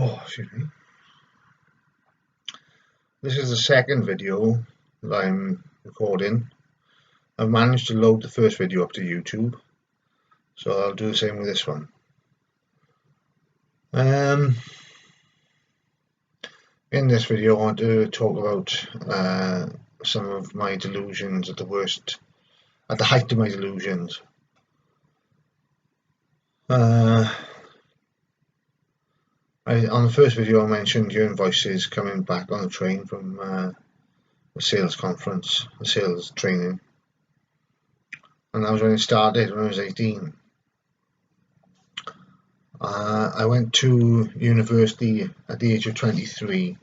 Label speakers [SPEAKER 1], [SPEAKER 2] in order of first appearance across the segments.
[SPEAKER 1] Excuse me. This is the second video that I'm recording. I've managed to load the first video up to YouTube, so I'll do the same with this one. In this video I want to talk about some of my delusions at the height of my delusions. On the first video I mentioned hearing voices coming back on the train from a sales conference, a sales training, and that was when it started when I was 18. I went to university at the age of 23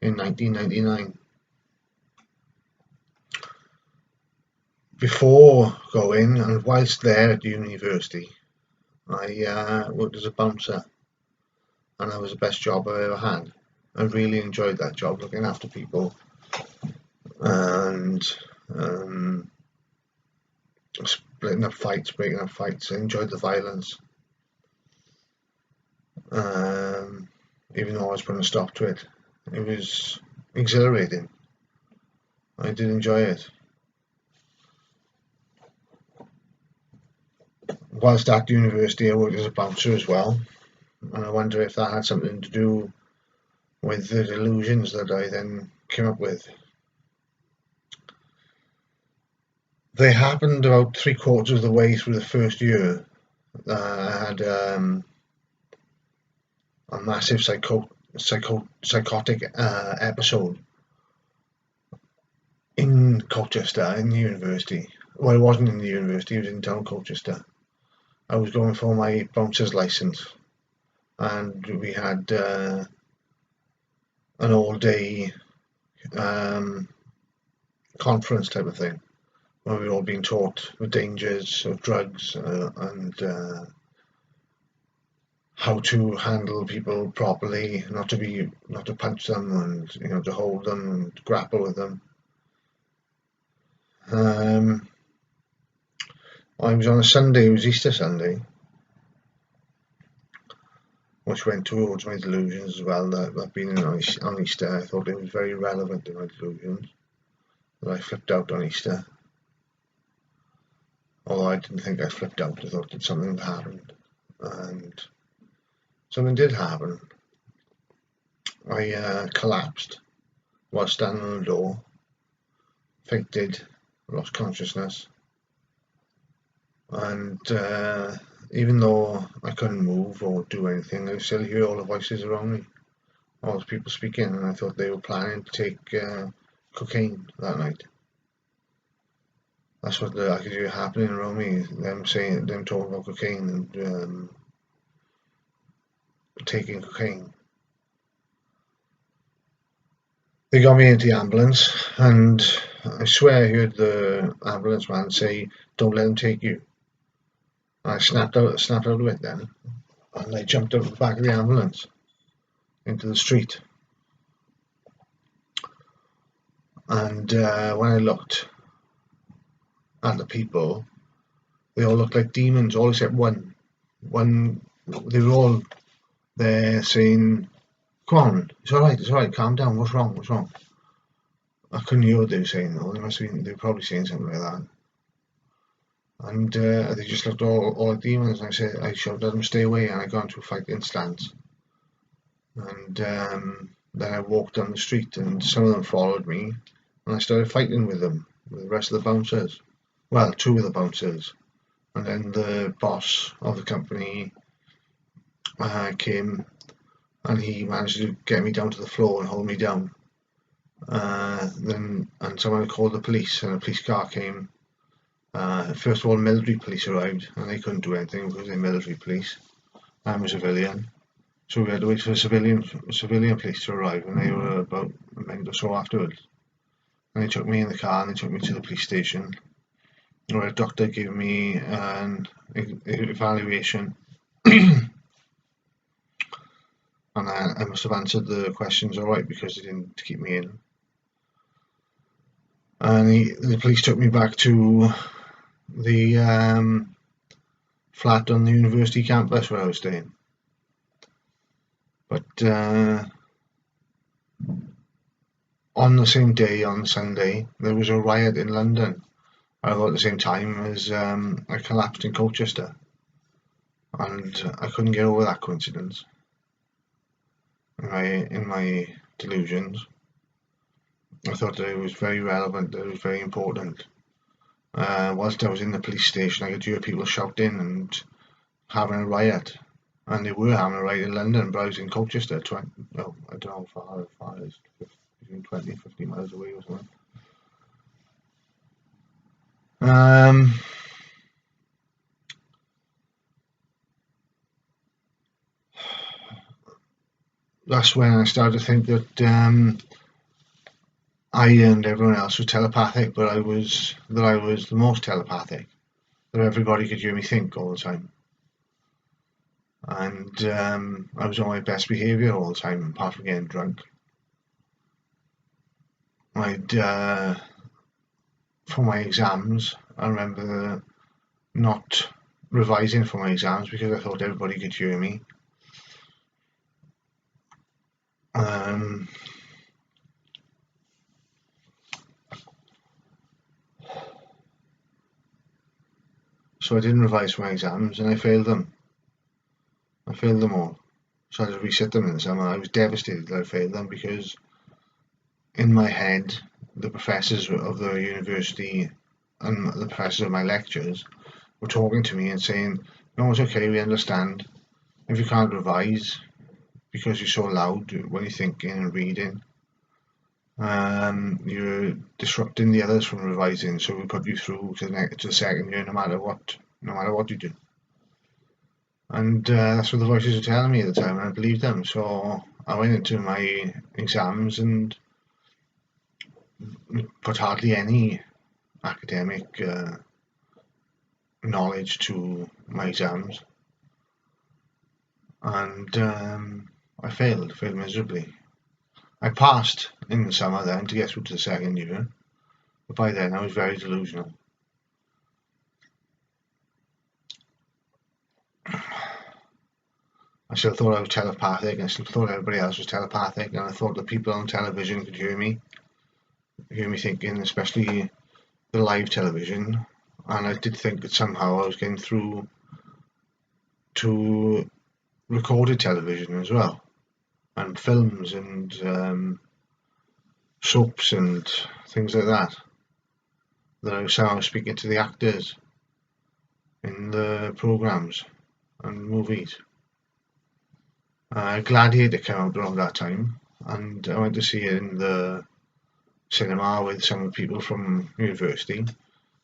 [SPEAKER 1] in 1999. Before going and whilst there at university, I worked as a bouncer, and that was the best job I ever had. I really enjoyed that job, looking after people and splitting up fights, breaking up fights. I enjoyed the violence. Even though I was putting a stop to it, it was exhilarating. I did enjoy it. Whilst at university I worked as a bouncer as well, and I wonder if that had something to do with the delusions that I then came up with. They happened about 3/4 of the way through the first year. I had a massive psychotic episode in Colchester, in the university. Well, it wasn't in the university, it was in town Colchester. I was going for my bouncer's license, and we had an all-day conference type of thing, where we were all being taught the dangers of drugs and how to handle people properly, not to punch them, and to hold them and grapple with them. I was on a Sunday, it was Easter Sunday, which went towards my delusions as well. That being on Easter, I thought it was very relevant to my delusions that I flipped out on Easter. Although I didn't think I flipped out, I thought that something had happened, and something did happen. I collapsed while standing on the door, fainted, lost consciousness, and even though I couldn't move or do anything, I still hear all the voices around me, all the people speaking, and I thought they were planning to take cocaine that night. That's what I could hear happening around me, them talking about cocaine and taking cocaine. They got me into the ambulance, and I swear I heard the ambulance man say, "Don't let them take you." I snapped out of it then, and I jumped out of the back of the ambulance into the street. And when I looked at the people, they all looked like demons, all except one. They were all there saying, "Come on, it's all right, calm down, what's wrong?" I couldn't hear what they were saying though. They were probably saying something like that. And they just looked all like demons, and I shouted at them, "Stay away," and I got into a fighting stance. And then I walked down the street, and some of them followed me, and I started fighting with them, with the rest of the bouncers. Well, two of the bouncers. And then the boss of the company came, and he managed to get me down to the floor and hold me down. Then someone called the police, and a police car came. First of all, military police arrived, and they couldn't do anything because they're military police. I'm a civilian, so we had to wait for civilian police to arrive, and they were about a minute or so afterwards. And they took me in the car, and they took me to the police station, where a doctor gave me an evaluation, and I must have answered the questions all right because they didn't keep me in. And the police took me back to the flat on the university campus where I was staying. But on the same day, on Sunday, there was a riot in London about the same time as I collapsed in Colchester, and I couldn't get over that coincidence. In my delusions, I thought that it was very relevant, that it was very important. Whilst I was in the police station, I could hear people shouting and having a riot, and they were having a riot in London, but I was in Colchester, I don't know how far it is, between 20 and 50 miles away or something. That's when I started to think that I and everyone else was telepathic, but I was the most telepathic, that everybody could hear me think all the time. And I was on my best behaviour all the time, apart from getting drunk. For my exams, I remember not revising for my exams because I thought everybody could hear me. So I didn't revise for my exams, and I failed them. I failed them all. So I had to resit them in the summer. I was devastated that I failed them because in my head, the professors of the university and the professors of my lectures were talking to me and saying, "No, it's okay, we understand. If you can't revise because you're so loud when you're thinking and reading, you're disrupting the others from revising, so we put you through to the second year no matter what you do." And that's what the voices were telling me at the time, and I believed them. So I went into my exams and put hardly any academic knowledge to my exams, and I failed miserably. I passed in the summer then to get through to the second year, but by then I was very delusional. I still thought I was telepathic, and I still thought everybody else was telepathic, and I thought the people on television could hear me thinking, especially the live television, and I did think that somehow I was getting through to recorded television as well, and films and soaps and things like that. That I was somehow speaking to the actors in the programs and movies. Gladiator came out around that time, and I went to see it in the cinema with some of the people from university,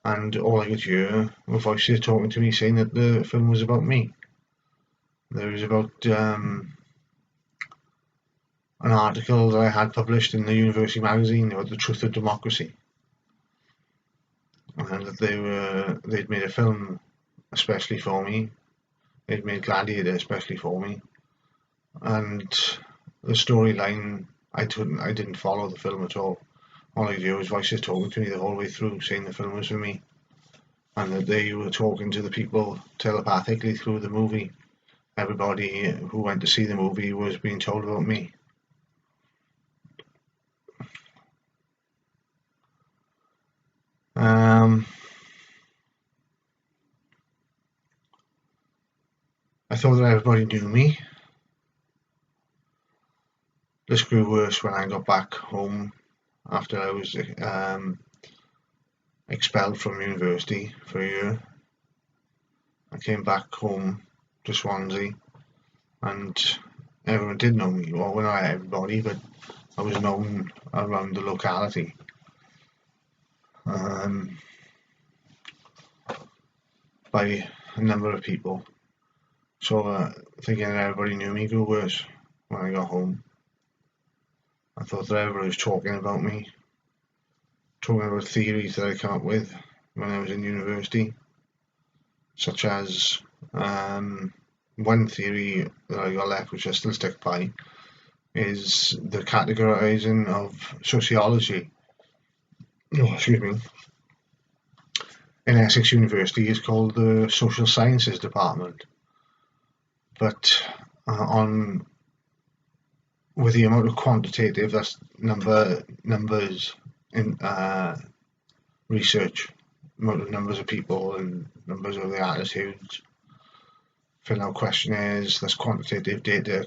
[SPEAKER 1] and all I could hear were voices talking to me saying that the film was about me. There was about an article that I had published in the university magazine about the truth of democracy, and that they'd made a film especially for me. They'd made Gladiator especially for me, and the storyline I didn't follow the film at all. All I do was voices talking to me the whole way through, saying the film was for me, and that they were talking to the people telepathically through the movie. Everybody who went to see the movie was being told about me. I thought that everybody knew me. This grew worse when I got back home after I was expelled from university for a year. I came back home to Swansea, and everyone did know me. Well, not everybody, but I was known around the locality. By a number of people. So thinking that everybody knew me grew worse when I got home. I thought that everybody was talking about me, talking about theories that I came up with when I was in university, such as one theory that I got left, which I still stick by, is the categorizing of sociology. Excuse me. In Essex University is called the Social Sciences Department, but on with the amount of quantitative, that's numbers in research, amount of numbers of people and numbers of their attitudes, filling out questionnaires, that's quantitative data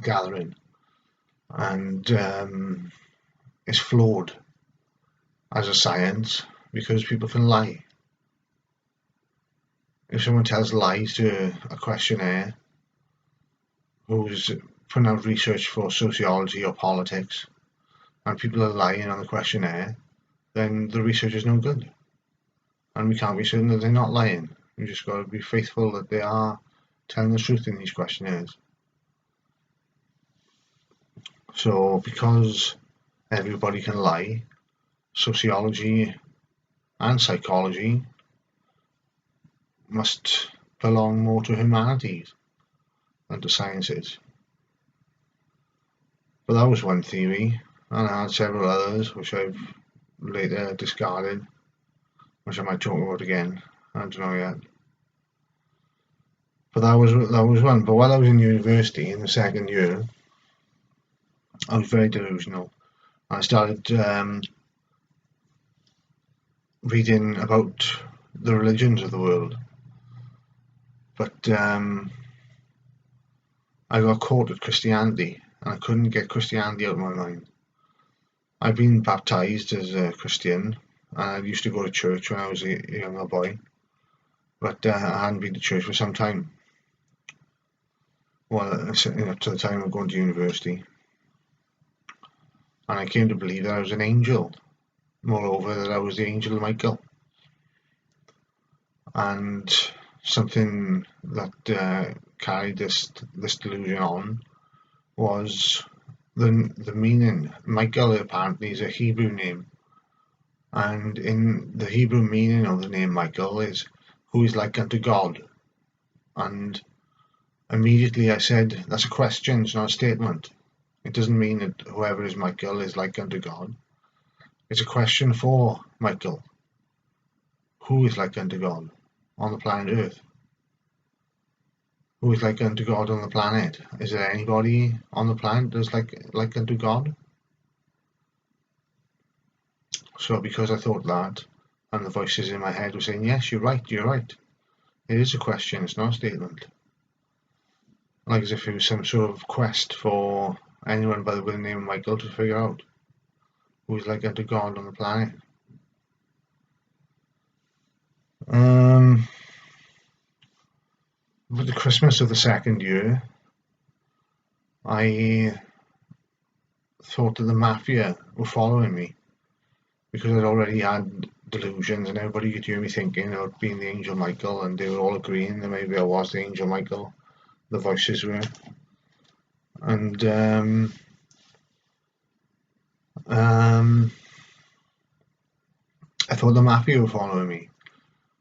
[SPEAKER 1] gathering, and it's flawed as a science because people can lie. If someone tells lies to a questionnaire who's putting out research for sociology or politics, and people are lying on the questionnaire, then the research is no good. And we can't be certain that they're not lying. We just got to be faithful that they are telling the truth in these questionnaires. So because everybody can lie, sociology and psychology must belong more to humanities than to sciences. But that was one theory, and I had several others which I've later discarded, which I might talk about again. I don't know yet. But that was one. But while I was in university in the second year, I was very delusional. I started reading about the religions of the world, but I got caught at Christianity, and I couldn't get Christianity out of my mind. I've been baptized as a Christian, and I used to go to church when I was a younger boy, but I hadn't been to church for some time. Well, to the time of going to university, and I came to believe that I was an angel. Moreover, that I was the angel Michael. And something that carried this delusion on was the meaning. Michael apparently is a Hebrew name, and in the Hebrew meaning of the name Michael is who is like unto God. And immediately I said, that's a question, it's not a statement. It doesn't mean that whoever is Michael is like unto God. It's a question for Michael. Who is like unto God on the planet Earth? Who is like unto God on the planet? Is there anybody on the planet that's like unto God? So because I thought that, and the voices in my head were saying, yes, you're right. It is a question, it's not a statement. Like as if it was some sort of quest for anyone by the name of Michael to figure out who is like unto God on the planet. With the Christmas of the second year, I thought that the mafia were following me because I'd already had delusions and everybody could hear me thinking about being the angel Michael, and they were all agreeing that maybe I was the angel Michael. The voices were. And I thought the mafia were following me.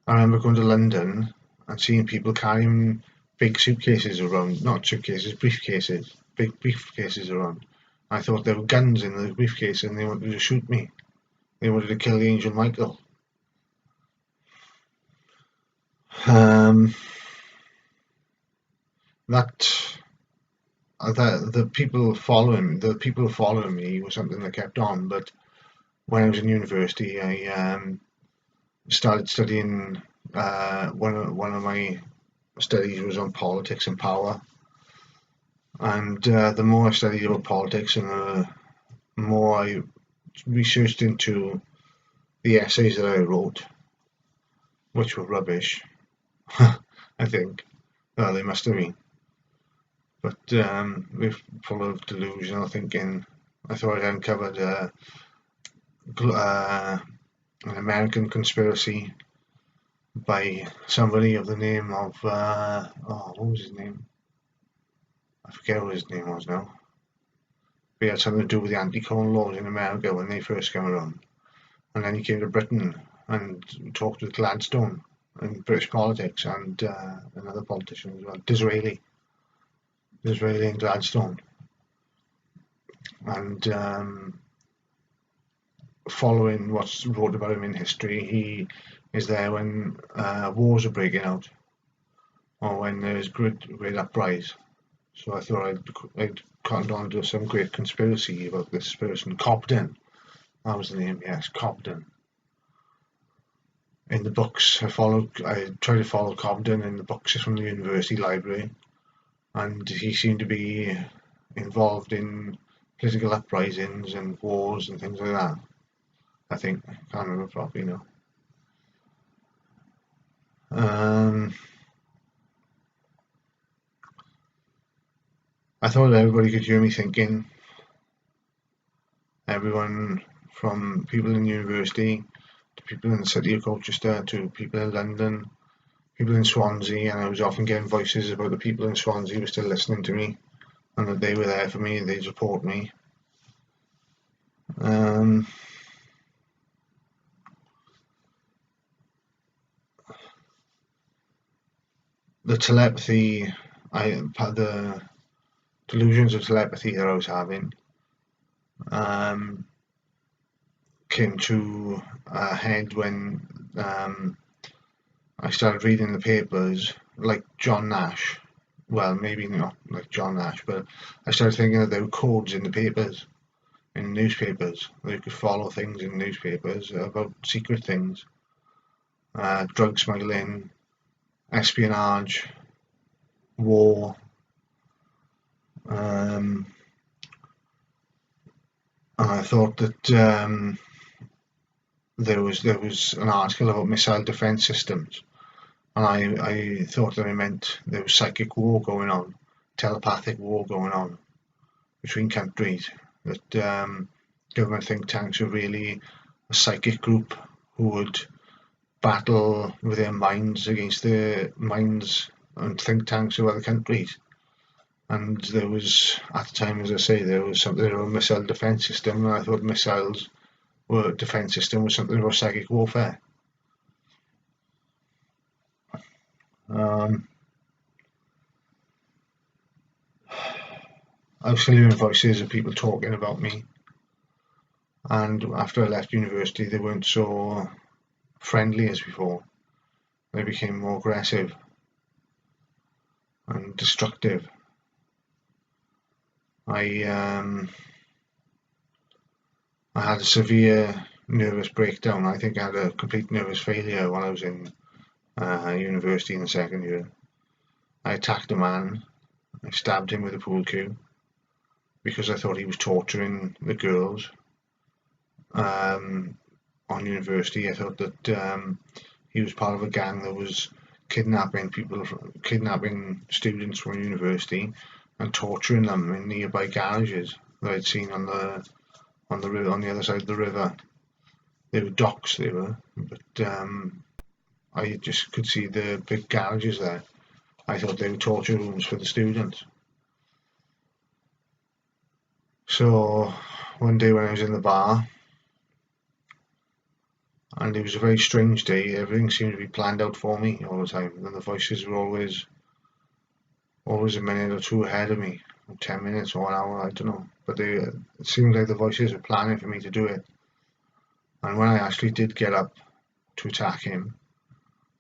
[SPEAKER 1] I remember going to London and seeing people carrying big suitcases around, not suitcases, briefcases, big briefcases around. I thought there were guns in the briefcase and they wanted to shoot me. They wanted to kill the angel Michael. The people following me was something that kept on. But when I was in university, I started studying. One of my studies was on politics and power, and the more I studied about politics and the more I researched into the essays that I wrote, which were rubbish, I think. Well, they must have been. But we're full of delusional thinking. I thought I'd uncovered an American conspiracy by somebody of the name of what was his name? I forget what his name was now. But he had something to do with the anti-corn laws in America when they first came around. And then he came to Britain and talked with Gladstone in British politics and another politician as well, Disraeli and Gladstone. And following what's wrote about him in history, he is there when wars are breaking out or when there's great uprise. So I thought I'd cottoned on to some great conspiracy about this person, Cobden. That was the name, yes, Cobden. In the books, I tried to follow Cobden in the books from the university library, and he seemed to be involved in political uprisings and wars and things like that. I think, I can't remember properly now. I thought everybody could hear me thinking. Everyone from people in university to people in the city of Colchester to people in London, people in Swansea, and I was often getting voices about the people in Swansea were still listening to me and that they were there for me and they'd support me. The telepathy, the delusions of telepathy that I was having came to a head when I started reading the papers like John Nash. Well, maybe not like John Nash, but I started thinking that there were codes in the papers, in newspapers. You could follow things in newspapers about secret things, drug smuggling, espionage, war. And I thought that there was an article about missile defense systems, and I thought that it meant there was psychic war going on, telepathic war going on between countries. That government think tanks are really a psychic group who would battle with their minds against the minds and think tanks of other countries. And there was, at the time, as I say, there was something about a missile defense system, and I thought missiles were defense system was something about psychic warfare. I was hearing voices of people talking about me, and after I left university, they weren't so friendly as before. They became more aggressive and destructive. I had a severe nervous breakdown. I think I had a complete nervous failure while I was in university in the second year. I attacked a man. I stabbed him with a pool cue because I thought he was torturing the girls on university. I thought that he was part of a gang that was kidnapping students from university and torturing them in nearby garages that I'd seen on the other side of the river. They were docks, but I just could see the big garages there. I thought they were torture rooms for the students. So one day when I was in the bar, and it was a very strange day, everything seemed to be planned out for me all the time, and the voices were always a minute or two ahead of me, 10 minutes or an hour, I don't know. But it seemed like the voices were planning for me to do it. And when I actually did get up to attack him,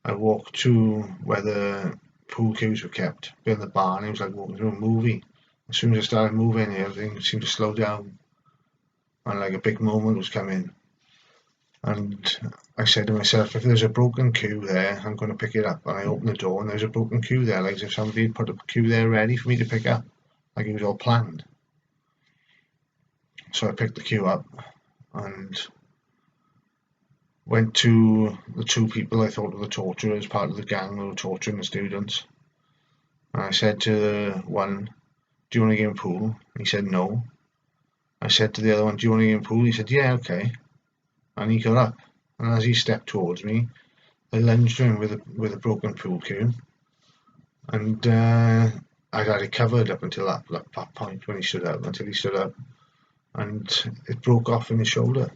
[SPEAKER 1] I walked to where the pool cues were kept, in the bar, and it was like walking through a movie. As soon as I started moving, everything seemed to slow down, and like a big moment was coming. And I said to myself, if there's a broken cue there, I'm going to pick it up. And I opened the door, and there's a broken cue there, like as if somebody had put a cue there ready for me to pick up, like it was all planned. So I picked the cue up and went to the two people I thought were the torturers, part of the gang that were torturing the students. And I said to the one, do you want to get in pool? He said no. I said to the other one, do you want to get in pool? He said, yeah, okay. And he got up. And as he stepped towards me, I lunged him with a broken pool cue. And I'd had it covered up until that point when he stood up, and it broke off in his shoulder.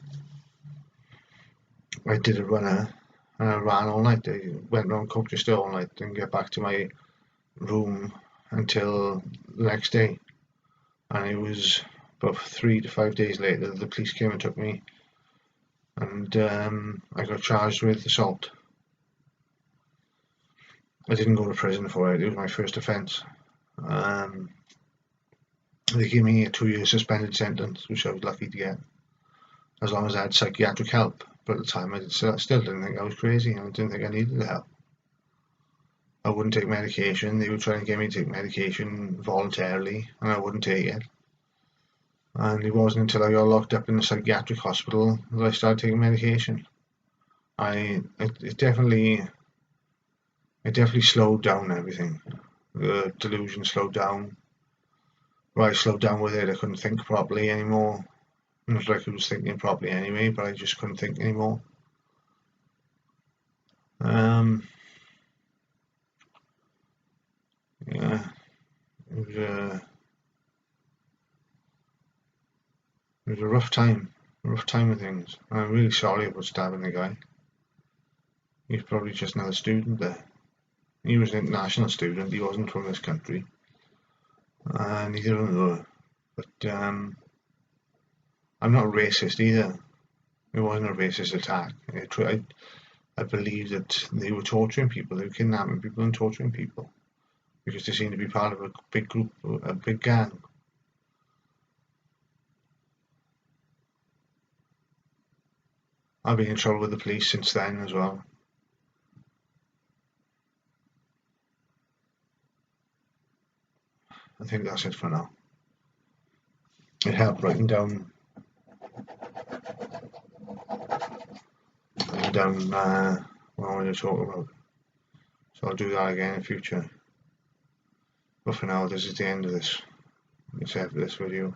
[SPEAKER 1] I did a runner, and I ran all night. I went around Colchester all night, didn't get back to my room until the next day. And it was about 3 to 5 days later that the police came and took me, and I got charged with assault. I didn't go to prison for it. It was my first offence. They gave me a 2-year suspended sentence, which I was lucky to get, as long as I had psychiatric help. But at the time, I still didn't think I was crazy, and I didn't think I needed the help. I wouldn't take medication. They were trying to get me to take medication voluntarily, and I wouldn't take it. And it wasn't until I got locked up in the psychiatric hospital that I started taking medication. It definitely slowed down everything. The delusion slowed down. Well, I slowed down with it. I couldn't think properly anymore. Not like I was thinking properly anyway, but I just couldn't think anymore. Yeah, it was a rough time of things. I'm really sorry about stabbing the guy. He's probably just another student there. He was an international student. He wasn't from this country. Neither of them were. But I'm not racist either. It wasn't a racist attack. I believe that they were torturing people. They were kidnapping people and torturing people because they seemed to be part of a big group, a big gang. I've been in trouble with the police since then as well. I think that's it for now. It helped writing down what I want to talk about. So I'll do that again in future. But for now, this is the end of this video.